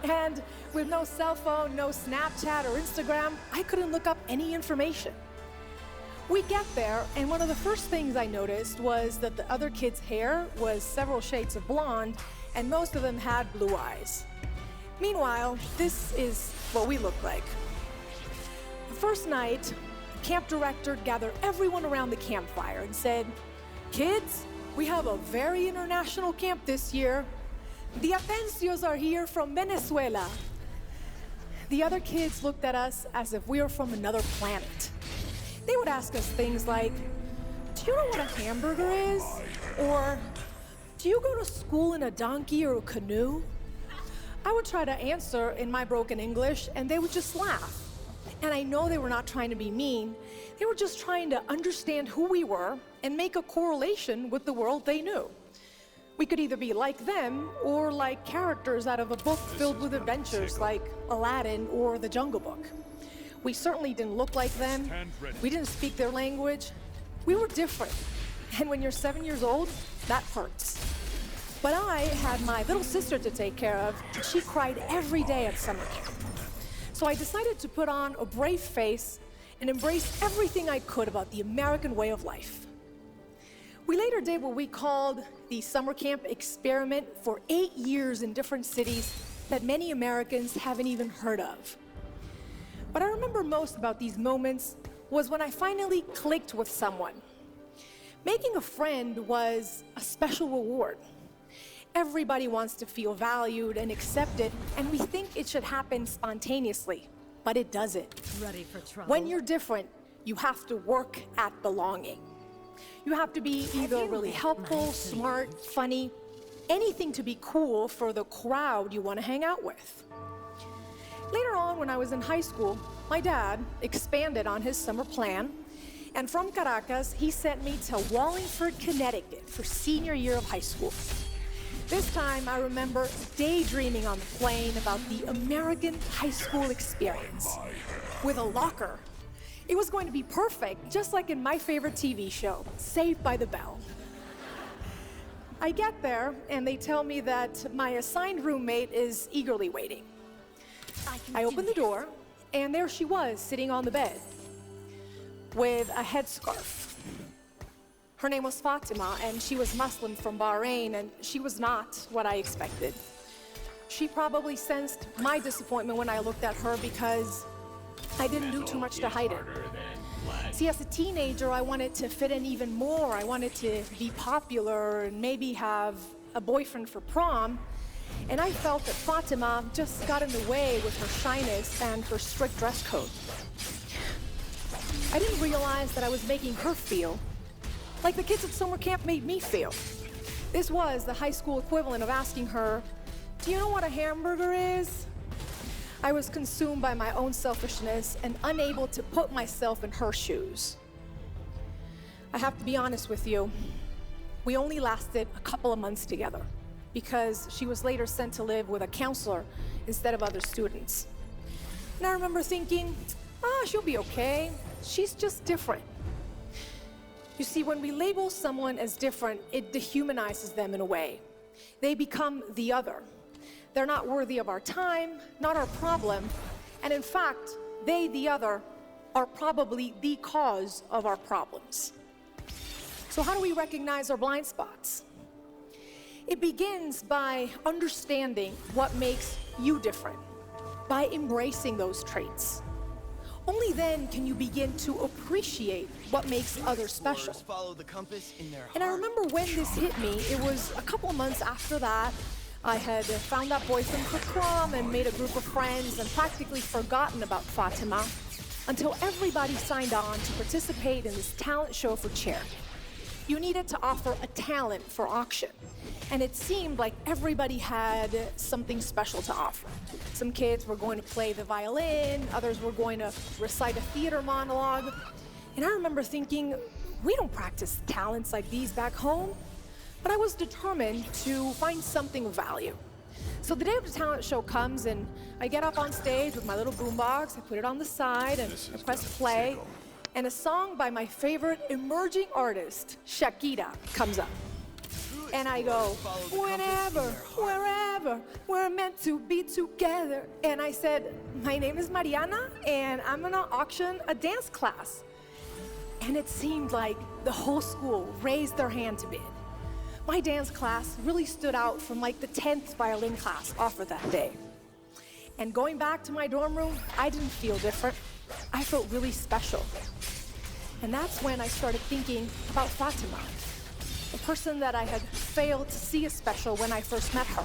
And with no cell phone, no Snapchat or Instagram, I couldn't look up any information. We get there, and one of the first things I noticed was that the other kids' hair was several shades of blonde, and most of them had blue eyes. Meanwhile, this is what we look like. The first night, the camp director gathered everyone around the campfire and said, "Kids, we have a very international camp this year. The Atencios are here from Venezuela." The other kids looked at us as if we were from another planet. They would ask us things like, "Do you know what a hamburger is?" Or, "Do you go to school in a donkey or a canoe?" I would try to answer in my broken English, and they would just laugh. And I know they were not trying to be mean. They were just trying to understand who we were and make a correlation with the world they knew. We could either be like them or like characters out of a book filled with adventures like Aladdin or The Jungle Book. We certainly didn't look like them. We didn't speak their language. We were different. And when you're 7 years old, that hurts. But I had my little sister to take care of, and she cried every day at summer camp. So I decided to put on a brave face and embrace everything I could about the American way of life. We later did what we called the summer camp experiment for 8 years in different cities that many Americans haven't even heard of. What I remember most about these moments was when I finally clicked with someone. Making a friend was a special reward. Everybody wants to feel valued and accepted, and we think it should happen spontaneously, but it doesn't. Ready for trouble? When you're different, you have to work at belonging. You have to be either really helpful, smart, funny, anything to be cool for the crowd you want to hang out with. Later on, when I was in high school, my dad expanded on his summer plan, and from Caracas, he sent me to Wallingford, Connecticut for senior year of high school. This time, I remember daydreaming on the plane about the American high school experience with a locker. It was going to be perfect, just like in my favorite TV show, Saved by the Bell. I get there, and they tell me that my assigned roommate is eagerly waiting. I open the door, and there she was, sitting on the bed with a headscarf. Her name was Fatima, and she was Muslim from Bahrain, and she was not what I expected. She probably sensed my disappointment when I looked at her because I didn't do too much to hide it. See, as a teenager, I wanted to fit in even more. I wanted to be popular and maybe have a boyfriend for prom. And I felt that Fatima just got in the way with her shyness and her strict dress code. I didn't realize that I was making her feel like the kids at summer camp made me feel. This was the high school equivalent of asking her, "Do you know what a hamburger is?" I was consumed by my own selfishness and unable to put myself in her shoes. I have to be honest with you. We only lasted a couple of months together because she was later sent to live with a counselor instead of other students. And I remember thinking, she'll be okay. She's just different. You see, when we label someone as different, it dehumanizes them in a way. They become the other. They're not worthy of our time, not our problem, and in fact, they, the other, are probably the cause of our problems. So how do we recognize our blind spots? It begins by understanding what makes you different, by embracing those traits. Only then can you begin to appreciate what makes others special. Follow the compass in their And I remember when this hit me, it was a couple of months after that. I had found that boyfriend for prom and made a group of friends and practically forgotten about Fatima until everybody signed on to participate in this talent show for charity. You needed to offer a talent for auction, and it seemed like everybody had something special to offer. Some kids were going to play the violin, others were going to recite a theater monologue, and I remember thinking, we don't practice talents like these back home. But I was determined to find something of value. So the day of the talent show comes, and I get up on stage with my little boombox, I put it on the side, and I press play, and a song by my favorite emerging artist, Shakira, comes up. True And I go, whenever, wherever, we're meant to be together. And I said, my name is Mariana, and I'm gonna auction a dance class. And it seemed like the whole school raised their hand to bid. My dance class really stood out from like the 10th violin class offered that day. And going back to my dorm room, I didn't feel different. I felt really special. And that's when I started thinking about Fatima, the person that I had failed to see as special when I first met her.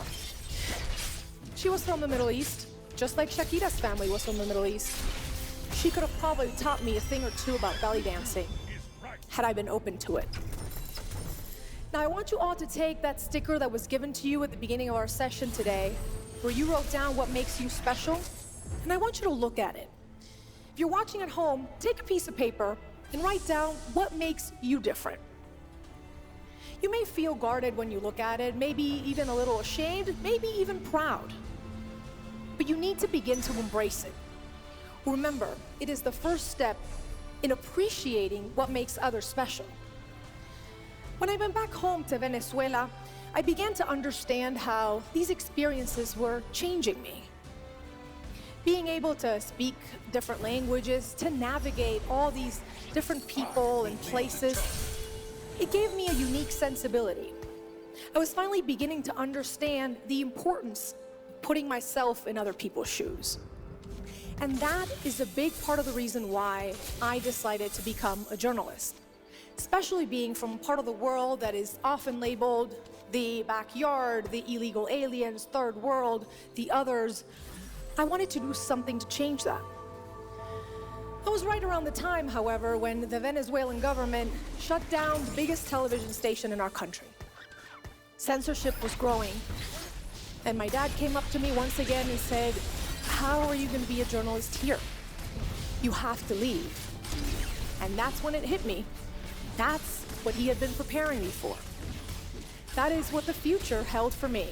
She was from the Middle East, just like Shakira's family was from the Middle East. She could have probably taught me a thing or two about belly dancing, had I been open to it. Now I want you all to take that sticker that was given to you at the beginning of our session today, where you wrote down what makes you special, and I want you to look at it. If you're watching at home, take a piece of paper and write down what makes you different. You may feel guarded when you look at it, maybe even a little ashamed, maybe even proud. But you need to begin to embrace it. Remember, it is the first step in appreciating what makes others special. When I went back home to Venezuela, I began to understand how these experiences were changing me. Being able to speak different languages, to navigate all these different people and places, it gave me a unique sensibility. I was finally beginning to understand the importance of putting myself in other people's shoes. And that is a big part of the reason why I decided to become a journalist, especially being from a part of the world that is often labeled the backyard, the illegal aliens, third world, the others. I wanted to do something to change that. That was right around the time, however, when the Venezuelan government shut down the biggest television station in our country. Censorship was growing. And my dad came up to me once again and said, how are you going to be a journalist here? You have to leave. And that's when it hit me. That's what he had been preparing me for. That is what the future held for me.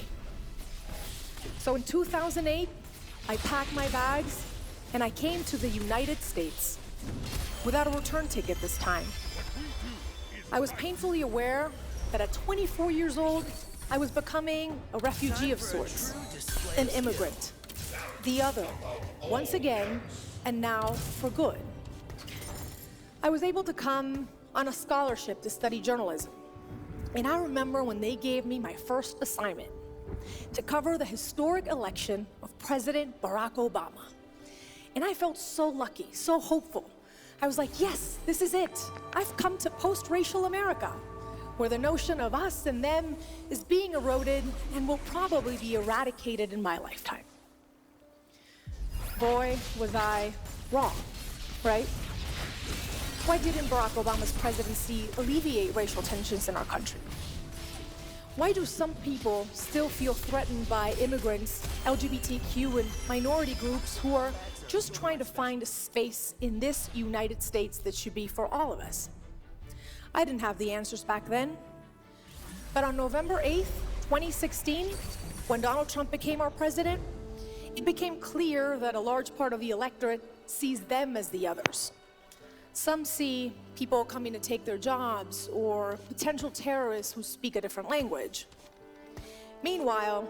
So in 2008, I packed my bags and I came to the United States without a return ticket this time. I was painfully aware that at 24 years old, I was becoming a refugee of sorts, an immigrant, the other, once again, and now for good. I was able to come on a scholarship to study journalism. And I remember when they gave me my first assignment to cover the historic election of President Barack Obama. And I felt so lucky, so hopeful. I was like, yes, this is it. I've come to post-racial America, where the notion of us and them is being eroded and will probably be eradicated in my lifetime. Boy, was I wrong, right? Why didn't Barack Obama's presidency alleviate racial tensions in our country? Why do some people still feel threatened by immigrants, LGBTQ, and minority groups who are just trying to find a space in this United States that should be for all of us? I didn't have the answers back then. But on November 8th, 2016, when Donald Trump became our president, it became clear that a large part of the electorate sees them as the others. Some see people coming to take their jobs or potential terrorists who speak a different language. Meanwhile,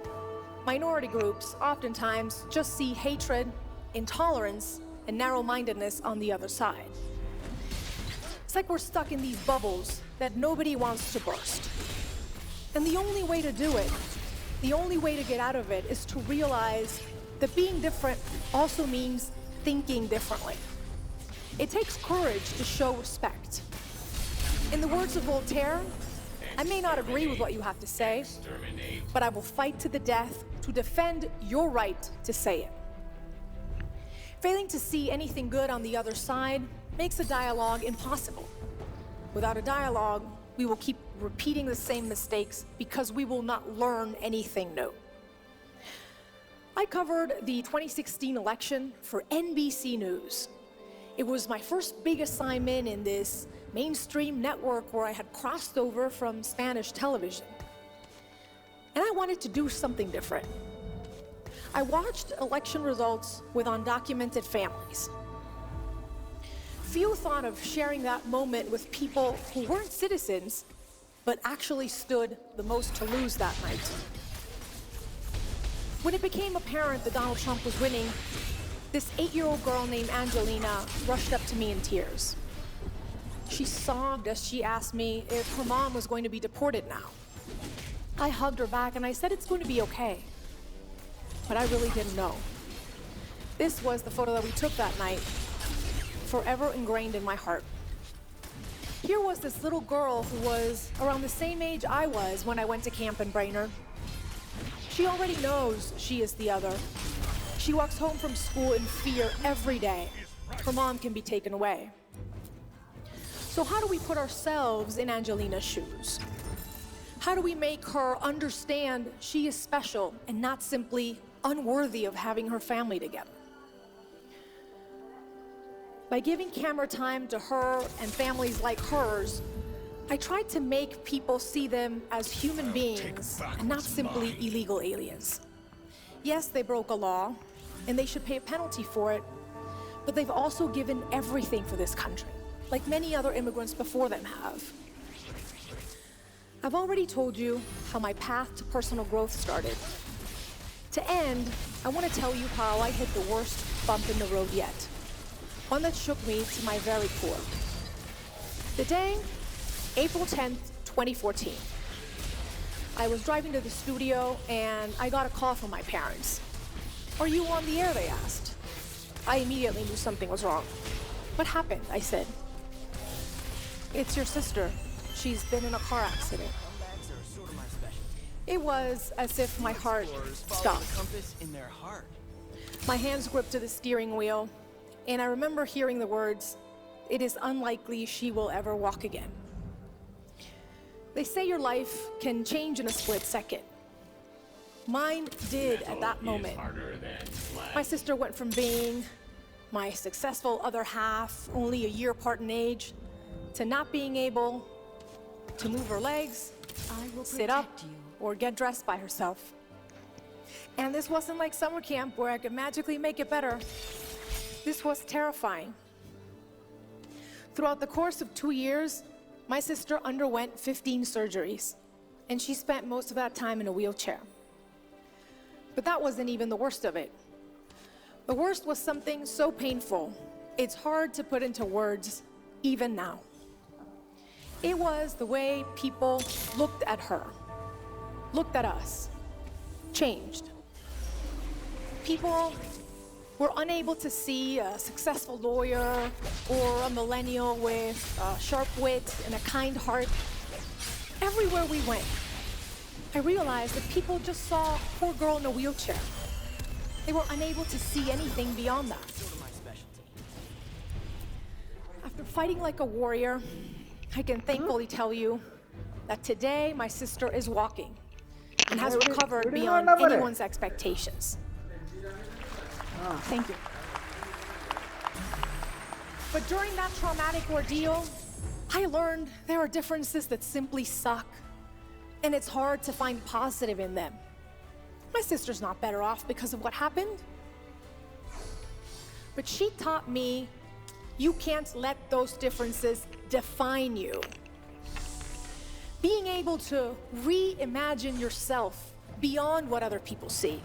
minority groups oftentimes just see hatred, intolerance, and narrow-mindedness on the other side. It's like we're stuck in these bubbles that nobody wants to burst. And the only way to do it, the only way to get out of it, is to realize that being different also means thinking differently. It takes courage to show respect. In the words of Voltaire, I may not agree with what you have to say, but I will fight to the death to defend your right to say it. Failing to see anything good on the other side makes a dialogue impossible. Without a dialogue, we will keep repeating the same mistakes because we will not learn anything new. I covered the 2016 election for NBC News. It was my first big assignment in this mainstream network where I had crossed over from Spanish television. And I wanted to do something different. I watched election results with undocumented families. Few thought of sharing that moment with people who weren't citizens, but actually stood the most to lose that night. When it became apparent that Donald Trump was winning, this 8-year-old girl named Angelina rushed up to me in tears. She sobbed as she asked me if her mom was going to be deported now. I hugged her back and I said it's going to be okay. But I really didn't know. This was the photo that we took that night, forever ingrained in my heart. Here was this little girl who was around the same age I was when I went to camp in Brainerd. She already knows she is the other. She walks home from school in fear every day. Her mom can be taken away. So how do we put ourselves in Angelina's shoes? How do we make her understand she is special and not simply unworthy of having her family together? By giving camera time to her and families like hers, I tried to make people see them as human beings and not simply illegal aliens. Yes, they broke a law, and they should pay a penalty for it, but they've also given everything for this country, like many other immigrants before them have. I've already told you how my path to personal growth started. To end, I want to tell you how I hit the worst bump in the road yet. One that shook me to my very core. The day, April 10th, 2014. I was driving to the studio and I got a call from my parents. "Are you on the air?" they asked. I immediately knew something was wrong. "What happened?" I said. "It's your sister. She's been in a car accident." It was as if my heart stopped. My hands gripped to the steering wheel, and I remember hearing the words, "It is unlikely she will ever walk again." They say your life can change in a split second. Mine did at that moment. My sister went from being my successful other half, only a year apart in age, to not being able to move her legs, sit up, or get dressed by herself. And this wasn't like summer camp where I could magically make it better. This was terrifying. Throughout the course of 2 years, my sister underwent 15 surgeries, and she spent most of that time in a wheelchair. But that wasn't even the worst of it. The worst was something so painful, it's hard to put into words, even now. It was the way people looked at her, looked at us, changed. People were unable to see a successful lawyer or a millennial with a sharp wit and a kind heart. Everywhere we went, I realized that people just saw a poor girl in a wheelchair. They were unable to see anything beyond that. After fighting like a warrior, I can thankfully tell you that today my sister is walking and has recovered beyond anyone's expectations. Thank you. But during that traumatic ordeal, I learned there are differences that simply suck, and it's hard to find positive in them. My sister's not better off because of what happened. But she taught me you can't let those differences define you. Being able to reimagine yourself beyond what other people see.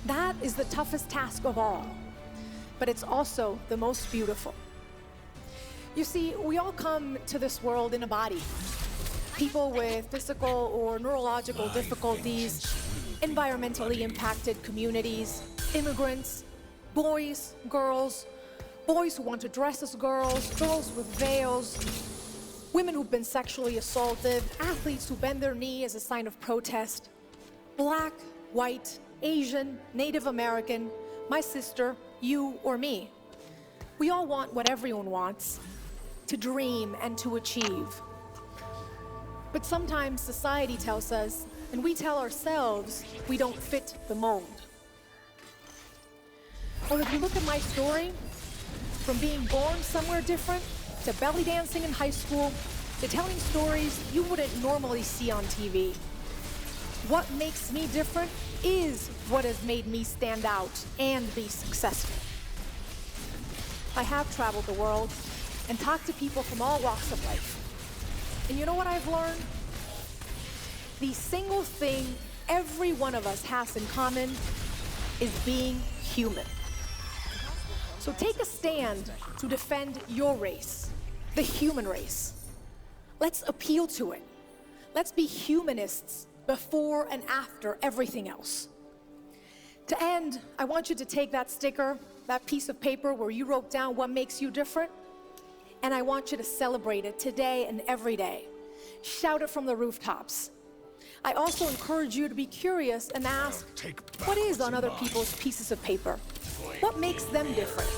That is the toughest task of all, but it's also the most beautiful. You see, we all come to this world in a body. People with physical or neurological difficulties, environmentally impacted communities, immigrants, boys, girls, boys who want to dress as girls, girls with veils, women who've been sexually assaulted, athletes who bend their knee as a sign of protest, Black, white, Asian, Native American, my sister, you or me. We all want what everyone wants, to dream and to achieve. But sometimes society tells us, and we tell ourselves, we don't fit the mold. Well, if you look at my story, from being born somewhere different, to belly dancing in high school, to telling stories you wouldn't normally see on TV, what makes me different is what has made me stand out and be successful. I have traveled the world and talked to people from all walks of life. And you know what I've learned? The single thing every one of us has in common is being human. So take a stand to defend your race, the human race. Let's appeal to it. Let's be humanists before and after everything else. To end, I want you to take that sticker, that piece of paper where you wrote down what makes you different, and I want you to celebrate it today and every day. Shout it from the rooftops. I also encourage you to be curious and ask, what is on other people's pieces of paper? What makes them different?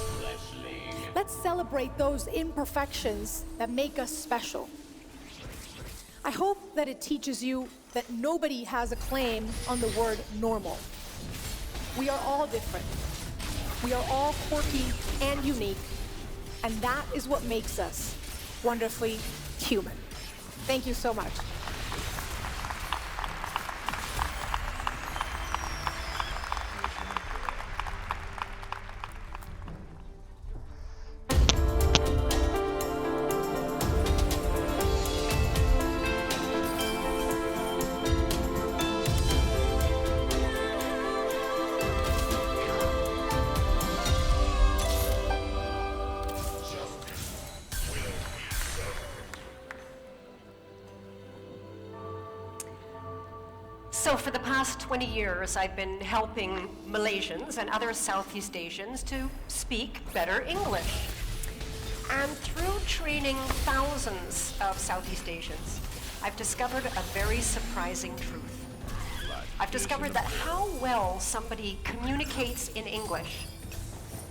Let's celebrate those imperfections that make us special. I hope that it teaches you that nobody has a claim on the word normal. We are all different. We are all quirky and unique, and that is what makes us wonderfully human. Thank you so much. So for the past 20 years, I've been helping Malaysians and other Southeast Asians to speak better English. And through training thousands of Southeast Asians, I've discovered a very surprising truth. I've discovered that how well somebody communicates in English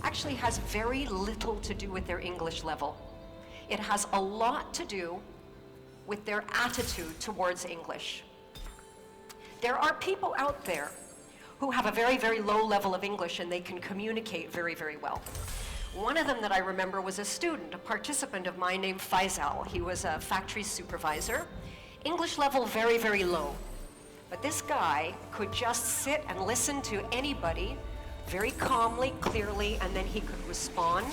actually has very little to do with their English level. It has a lot to do with their attitude towards English. There are people out there who have a very, very low level of English and they can communicate very, very well. One of them that I remember was a student, a participant of mine named Faisal. He was a factory supervisor. English level very, very low. But this guy could just sit and listen to anybody very calmly, clearly, and then he could respond,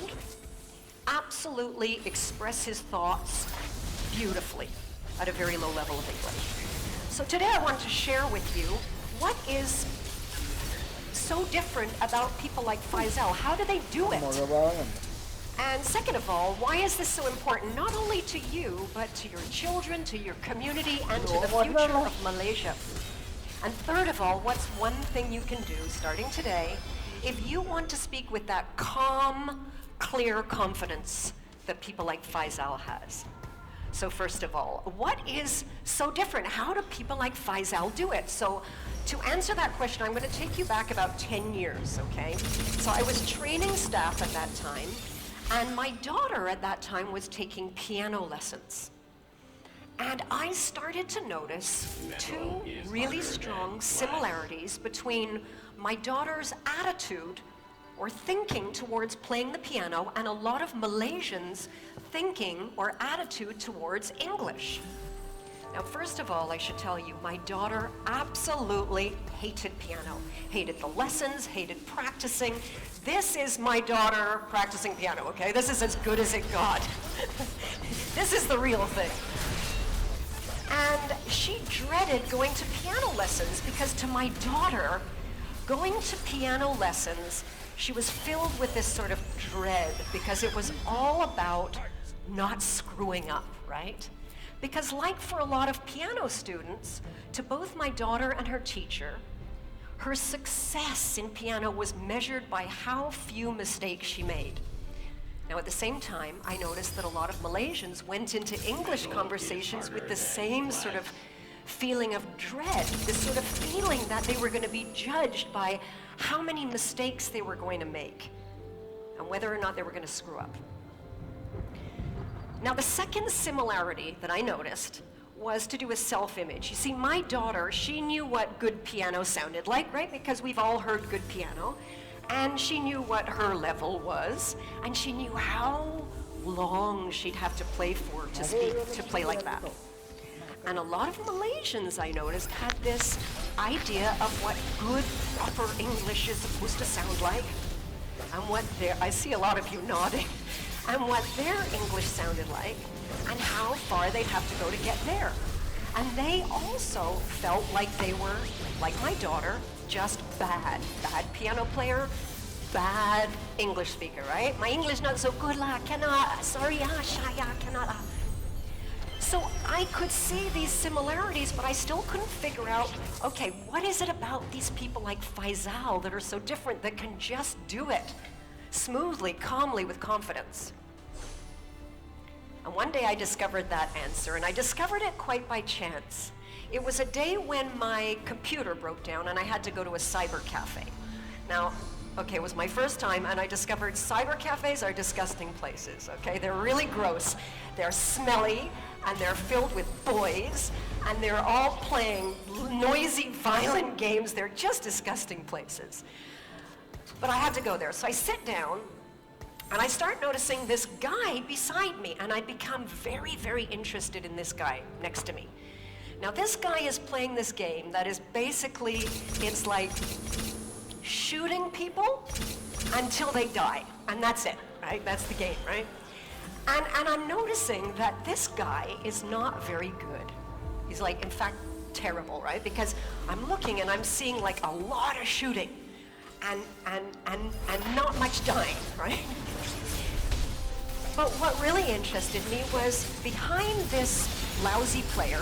absolutely express his thoughts beautifully at a very low level of English. So today I want to share with you what is so different about people like Faisal. How do they do it? And second of all, why is this so important, not only to you, but to your children, to your community, and to the future of Malaysia? And third of all, what's one thing you can do starting today if you want to speak with that calm, clear confidence that people like Faisal has? So first of all, what is so different? How do people like Faisal do it? So to answer that question, I'm going to take you back about 10 years, okay? So I was training staff at that time, and my daughter at that time was taking piano lessons. And I started to notice two really strong similarities between my daughter's attitude or thinking towards playing the piano and a lot of Malaysians' thinking or attitude towards English. Now, first of all, I should tell you, my daughter absolutely hated piano, hated the lessons, hated practicing. This is my daughter practicing piano, okay? This is as good as it got. This is the real thing. And she dreaded going to piano lessons because to my daughter, going to piano lessons, she was filled with this sort of dread because it was all about not screwing up, right? Because like for a lot of piano students, to both my daughter and her teacher, her success in piano was measured by how few mistakes she made. Now at the same time, I noticed that a lot of Malaysians went into English conversations with the same sort of feeling of dread, this sort of feeling that they were going to be judged by how many mistakes they were going to make and whether or not they were going to screw up. Now, the second similarity that I noticed was to do with self-image. You see, my daughter, she knew what good piano sounded like, right? Because we've all heard good piano. And she knew what her level was, and she knew how long she'd have to play for to speak, to play like that. And a lot of Malaysians, I noticed, had this idea of what good, proper English is supposed to sound like. And what I see a lot of you nodding. and what their English sounded like and how far they'd have to go to get there. And they also felt like they were, like my daughter, just bad. Bad piano player, bad English speaker, right? My English not so good lah, cannot, sorry, shaya, cannot. So I could see these similarities, but I still couldn't figure out, okay, what is it about these people like Faisal that are so different that can just do it smoothly, calmly, with confidence? And one day I discovered that answer, and I discovered it quite by chance. It was a day when my computer broke down and I had to go to a cyber cafe. Now, okay, it was my first time, and I discovered cyber cafes are disgusting places, okay? They're really gross. They're smelly, and they're filled with boys, and they're all playing noisy, violent games. They're just disgusting places. But I had to go there. So I sit down, and I start noticing this guy beside me, and I become very, very interested in this guy next to me. Now, this guy is playing this game that is basically, it's like shooting people until they die, and that's it, right? That's the game, right? And I'm noticing that this guy is not very good. He's like, in fact, terrible, right? Because I'm looking and I'm seeing like a lot of shooting and not much dying, right? But what really interested me was behind this lousy player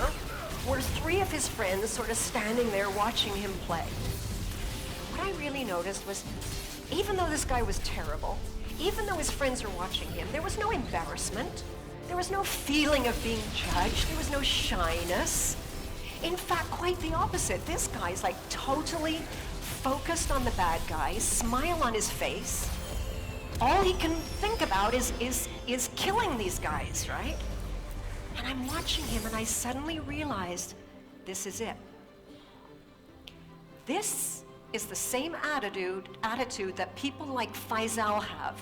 were three of his friends sort of standing there watching him play. What I really noticed was, even though this guy was terrible, even though his friends were watching him, there was no embarrassment. There was no feeling of being judged. There was no shyness. In fact, quite the opposite. This guy's like totally focused on the bad guy, smile on his face. All he can think about is killing these guys, right? And I'm watching him and I suddenly realized, this is it. This is the same attitude that people like Faisal have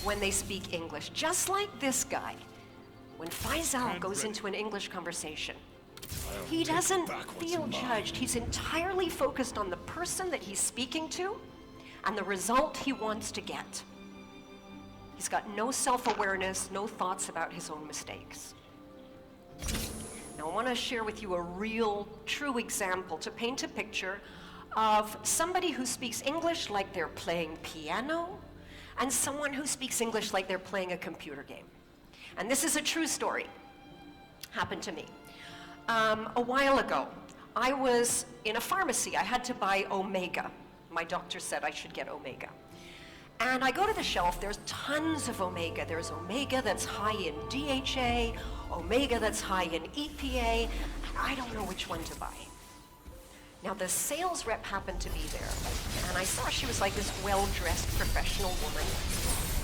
when they speak English. Just like this guy, when Faisal goes into an English conversation, he doesn't feel judged. He's entirely focused on the person that he's speaking to and the result he wants to get. He's got no self-awareness, no thoughts about his own mistakes. Now I want to share with you a real, true example to paint a picture of somebody who speaks English like they're playing piano and someone who speaks English like they're playing a computer game. And this is a true story. Happened to me. A while ago, I was in a pharmacy. I had to buy Omega. My doctor said I should get Omega. And I go to the shelf, there's tons of Omega. There's Omega that's high in DHA, Omega that's high in EPA, and I don't know which one to buy. Now the sales rep happened to be there, and I saw she was like this well-dressed professional woman.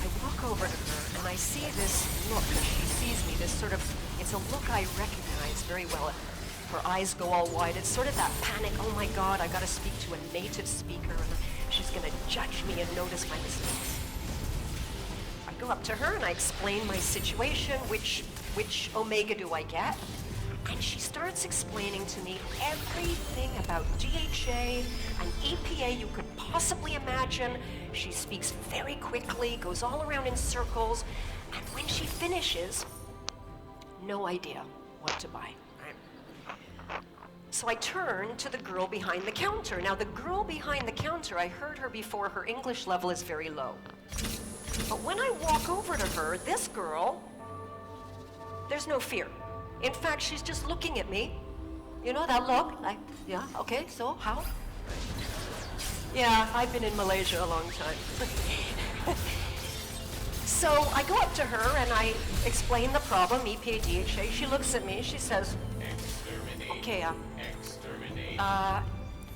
I walk over to her and I see this look as she sees me, this sort of, it's a look I recognize very well. Her eyes go all wide. It's sort of that panic, oh my God, I gotta speak to a native speaker and she's gonna judge me and notice my mistakes. I go up to her and I explain my situation, which Omega do I get? And she starts explaining to me everything about DHA and EPA you could possibly imagine. She speaks very quickly, goes all around in circles, and when she finishes, no idea what to buy. So I turn to the girl behind the counter. Now the girl behind the counter, I heard her before, her English level is very low. But when I walk over to her, this girl, there's no fear. In fact, she's just looking at me. You know that look? Like, yeah, okay, so how? Yeah, I've been in Malaysia a long time. So I go up to her and I explain the problem, EPA, DHA. She looks at me, she says, okay,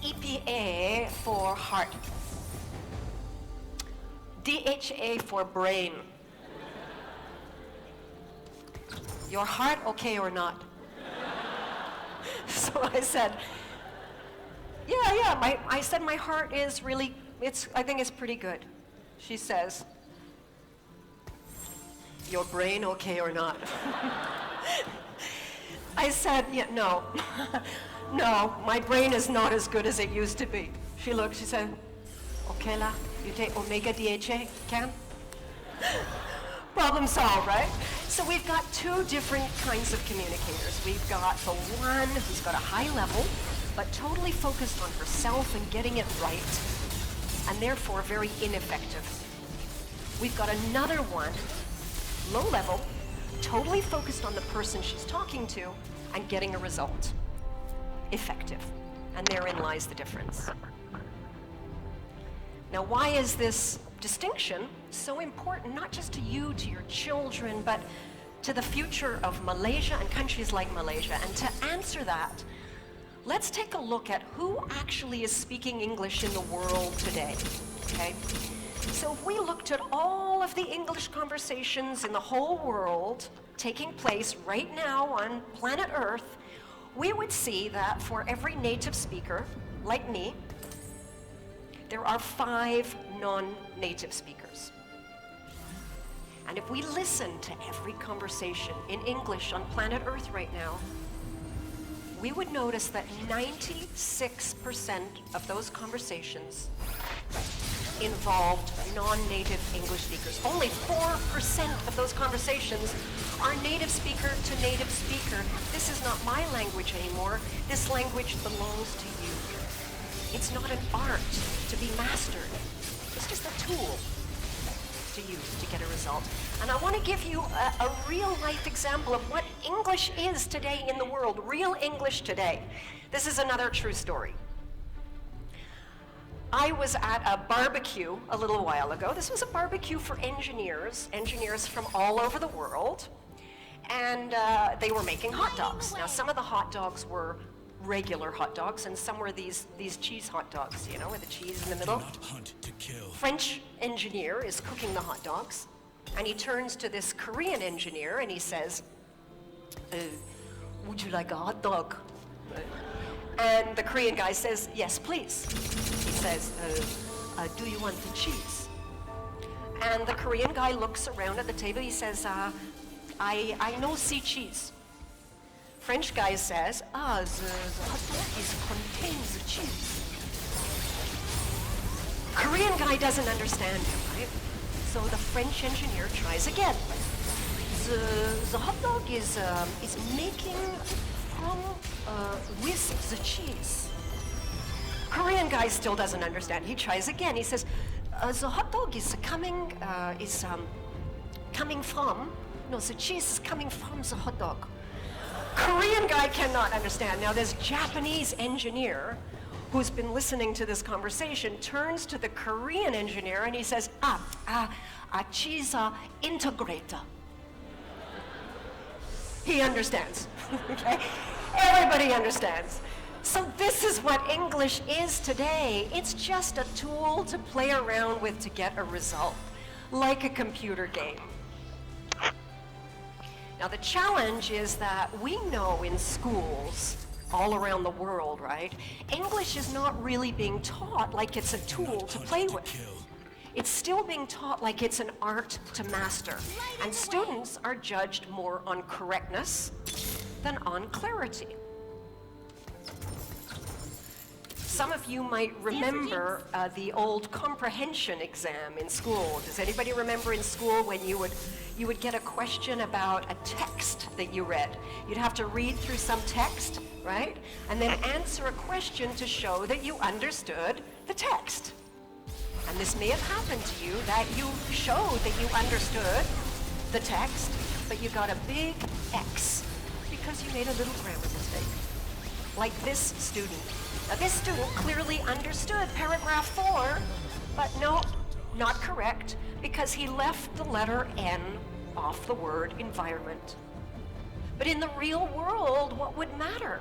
EPA for heart, DHA for brain. Your heart okay or not? So I said, yeah, I said my heart is really, I think it's pretty good. She says, your brain okay or not? I said, yeah, no. No, my brain is not as good as it used to be. She looked, she said, okay lah, you take Omega DHA, can? Problem solved, right? So we've got two different kinds of communicators. We've got the one who's got a high level, but totally focused on herself and getting it right, and therefore very ineffective. We've got another one, low level, totally focused on the person she's talking to and getting a result. Effective. And therein lies the difference. Now, why is this distinction so important, not just to you, to your children, but to the future of Malaysia and countries like Malaysia? And to answer that, let's take a look at who actually is speaking English in the world today, okay? So if we looked at all of the English conversations in the whole world taking place right now on planet Earth, we would see that for every native speaker, like me, there are 5 non-native speakers. And if we listen to every conversation in English on planet Earth right now, we would notice that 96% of those conversations involved non-native English speakers. Only 4% of those conversations are native speaker to native speaker. This is not my language anymore. This language belongs to you. It's not an art to be mastered. It's just a tool to use to get a result. And I want to give you a real-life example of what English is today in the world, real English today. This is another true story. I was at a barbecue a little while ago. This was a barbecue for engineers from all over the world. And they were making hot dogs. Now, some of the hot dogs were regular hot dogs, and some were these cheese hot dogs, you know, with the cheese in the middle. French engineer is cooking the hot dogs, and he turns to this Korean engineer and he says, would you like a hot dog? And the Korean guy says, yes, please. He says, do you want the cheese? And the Korean guy looks around at the table. He says, I no see cheese. French guy says, the hot dog contains the cheese. Korean guy doesn't understand him, right? So the French engineer tries again. The hot dog is making from with the cheese. Korean guy still doesn't understand. He tries again. He says, the hot dog is coming from, no, the cheese is coming from the hot dog. Korean guy cannot understand. Now this Japanese engineer who's been listening to this conversation turns to the Korean engineer and he says, cheese integrator. He understands, okay? Everybody understands. So this is what English is today. It's just a tool to play around with to get a result, like a computer game. Now the challenge is that we know in schools all around the world, right? English is not really being taught like it's a tool to play with. It's still being taught like it's an art to master. And students are judged more on correctness than on clarity. Some of you might remember the old comprehension exam in school. Does anybody remember in school when you would get a question about a text that you read? You'd have to read through some text, right? And then answer a question to show that you understood the text. And this may have happened to you, that you showed that you understood the text, but you got a big X because you made a little grammar mistake. Like this student. Now this student clearly understood paragraph 4, but no, not correct, because he left the letter N off the word environment. But in the real world, what would matter?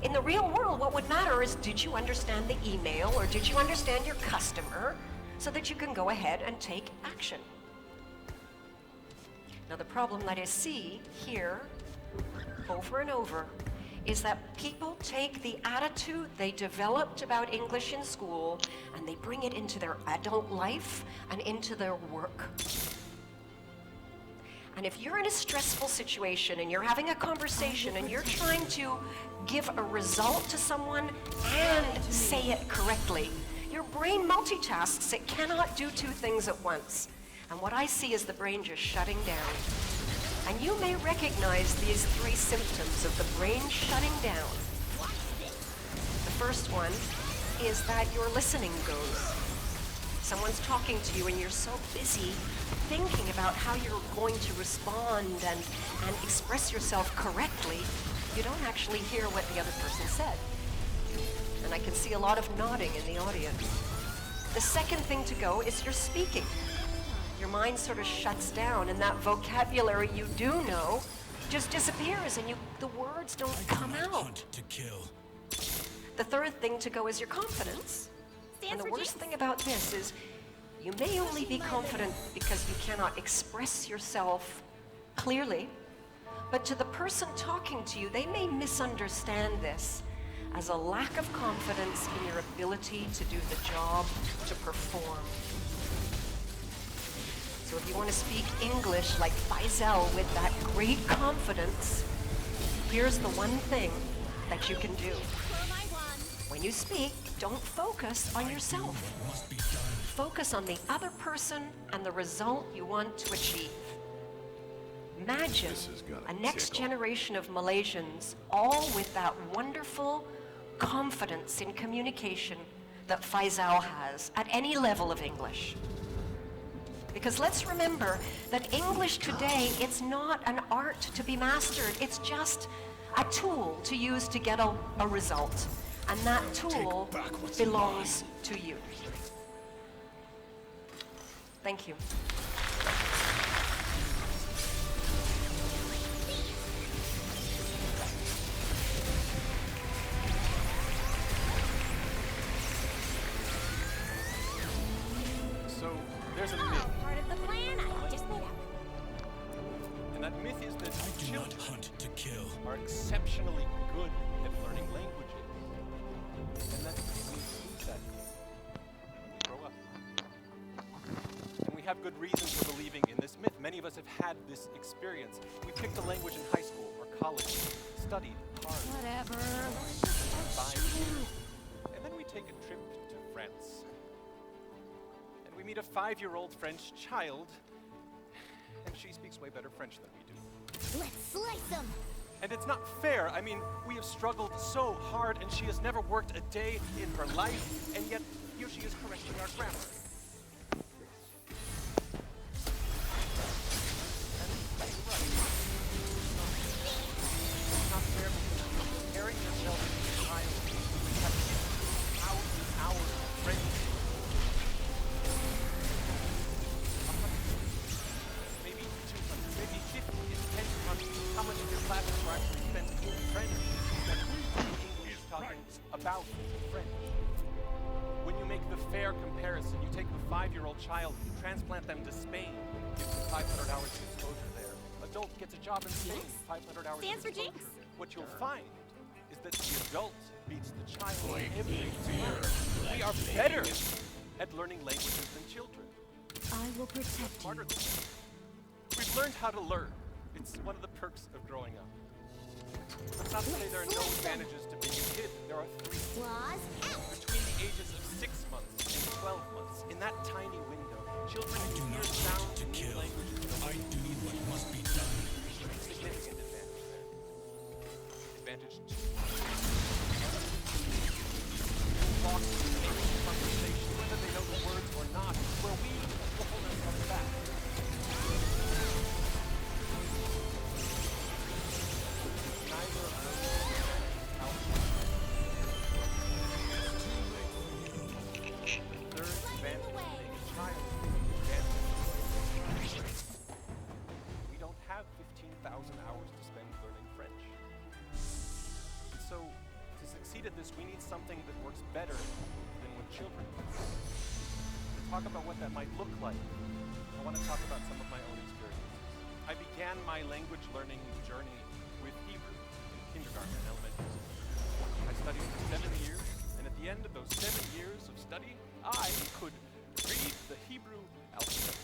In the real world, what would matter is, did you understand the email or did you understand your customer so that you can go ahead and take action? Now the problem that I see here over and over is that people take the attitude they developed about English in school and they bring it into their adult life and into their work. And if you're in a stressful situation and you're having a conversation and you're trying to give a result to someone and say it correctly, your brain multitasks. It cannot do two things at once. And what I see is the brain just shutting down. And you may recognize these three symptoms of the brain shutting down. The first one is that your listening goes. Someone's talking to you and you're so busy thinking about how you're going to respond and express yourself correctly, you don't actually hear what the other person said. And I can see a lot of nodding in the audience. The second thing to go is your speaking. Your mind sort of shuts down and that vocabulary you do know just disappears and the words don't come out. Hunt to kill. The third thing to go is your confidence. And the worst thing about this is you may only be confident because you cannot express yourself clearly, but to the person talking to you, they may misunderstand this as a lack of confidence in your ability to do the job, to perform. So if you want to speak English like Faisal with that great confidence, here's the one thing that you can do. When you speak, don't focus on yourself. Focus on the other person and the result you want to achieve. Imagine a next generation of Malaysians, all with that wonderful confidence in communication that Faisal has at any level of English. Because let's remember that English today, it's not an art to be mastered. It's just a tool to use to get a result. And that tool belongs to you. Thank you. So, there's a myth. Part of the plan I just made up. And that myth is that Do children not hunt to kill. are exceptionally good at learning languages. And that we lose that when we grow up. And we have good reason for believing in this myth. Many of us have had this experience. We picked a language in high school or college, studied hard, Whatever. 5 years, and then we take a trip to France. And we meet a 5-year-old French child, and she speaks way better French than we do. Let's slice them. And it's not fair. I mean, we have struggled so hard, and she has never worked a day in her life, and yet here she is correcting our grammar. And that's right. It's not fair because you're comparing yourself to a child who has 1,000 hours of French. 100, maybe 200, maybe 50. It depends on how much of your classes are actually spent in French. English talking about French. When you make the fair comparison, you take the 5-year-old child, transplant them to Spain, give them 500 hours of exposure there. Adult gets a job in Spain, 500 hours Stands of for exposure. Jinx. What you'll find is that the adult beats the child every time. We are better at learning languages than children. I will protect Smarter you. than them. We've learned how to learn. It's one of the perks of growing up. That's not to say there are no advantages to being a kid. There are 3. Claws out. Between the ages of 6 months and 12 months, in that tiny window, children Do hear not sounds hunt to in new kill. languages. I do what must be done. Significant advantage there. Advantage 2. Walk in conversation, whether they know the words or not, where we will hold ourselves back. Neither of those out. Third advantage of being a child is advantage. We don't have 15,000 hours to spend learning French. So, to succeed at this, we need something that works better than what children do. To talk about what that might look like, I want to talk about some of my own experiences. I began my language learning journey with Hebrew in kindergarten and elementary school. I studied for 7 years, and at the end of those 7 years of study, I could read the Hebrew alphabet.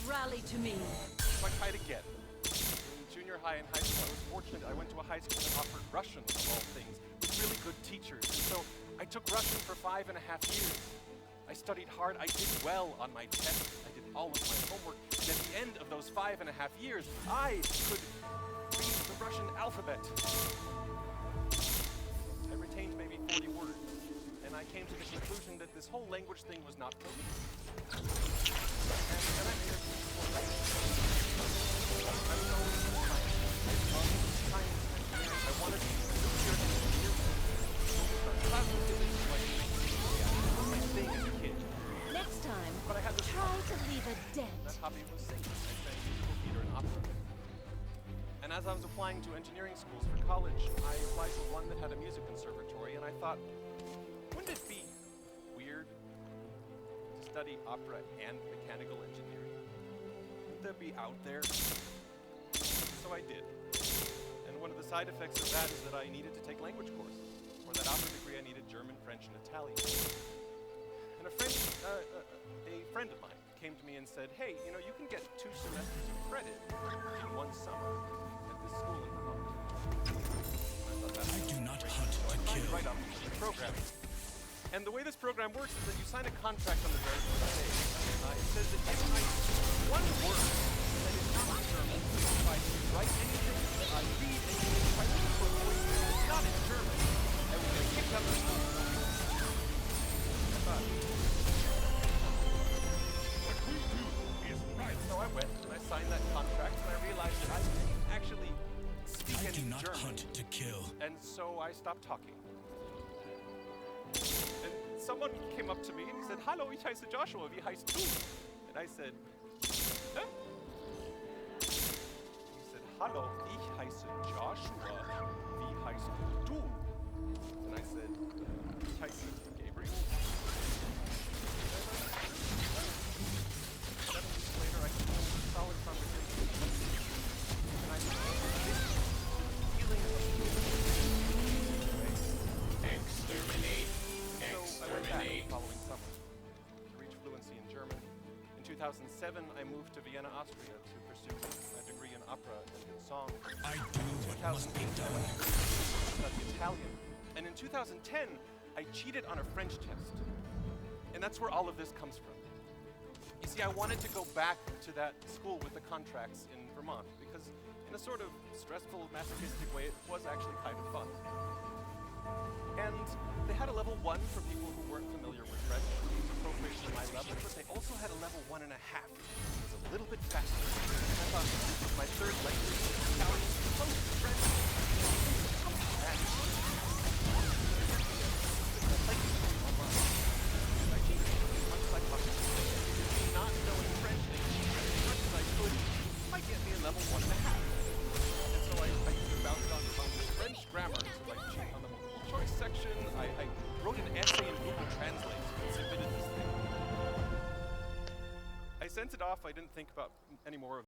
Rally to me. So I tried again. In junior high and high school, I was fortunate. I went to a high school that offered Russian, of all things, with really good teachers. And so I took Russian for 5.5 years. I I studied hard, I did well on my tests, I did all of my homework, and at the end of those 5.5 years, I could read the Russian alphabet. I retained maybe 40 words, and I came to the conclusion that this whole language thing was not for me. And I made a I wanted to be a nuclear engineer. Plasma physics was my thing as a kid. Next time, But I had this try hobby. to leave a dent. That hobby was singing. I sang musical theater and opera. And as I was applying to engineering schools for college, I applied to one that had a music conservatory, and I thought, wouldn't it be weird to study opera and mechanical engineering? Wouldn't that be out there? So I did. And one of the side effects of that is that I needed to take language courses. For that opera degree, I needed German, French, and Italian. And a friend of mine came to me and said, hey, you know, you can get 2 semesters of credit in one summer at this school in Vermont. I do not hunt to Signed kill. right up to the program. And the way this program works is that you sign a contract on the very first day. It says that if I one word that is not in German, if I write anything, I read anything, if I listen to a voice that is not in German, I will get kicked out of the school. I thought, so I went and I signed that contract, and I realized that I didn't actually speak I do any not German. hunt to kill. And so I stopped talking. And someone came up to me and he said, Hallo, ich heiße Joshua, wie heißt du? And I said, Hä? He said, Hallo, ich heiße Joshua, wie heißt du? And I said, ich heiße Gabriel. 7 weeks later, I could hold a solid conversation. And I this feeling of Exterminate. So I went back the following summer to reach fluency in German. In 2007, I moved to Vienna, Austria to pursue a degree in opera and in song. I do what must be 2008, I done. went to study Italian. And in 2010, I cheated on a French test. And that's where all of this comes from. You see, I wanted to go back to that school with the contracts in Vermont because in a sort of stressful, masochistic way, it was actually kind of fun. And they had a level 1 for people who weren't familiar with French, which was appropriate for my level, but they also had a level 1.5. It was a little bit faster. And I thought, this is my third language, Italian, close to French. And like online. I cheated as much as I possibly could. Not knowing French, they cheated as much as I could, might get me a level 1.5. And so I bounced on French grammar to like cheat on the multiple choice section. I wrote an essay in Google Translate and submitted this thing. I sent it off. I didn't think about any more of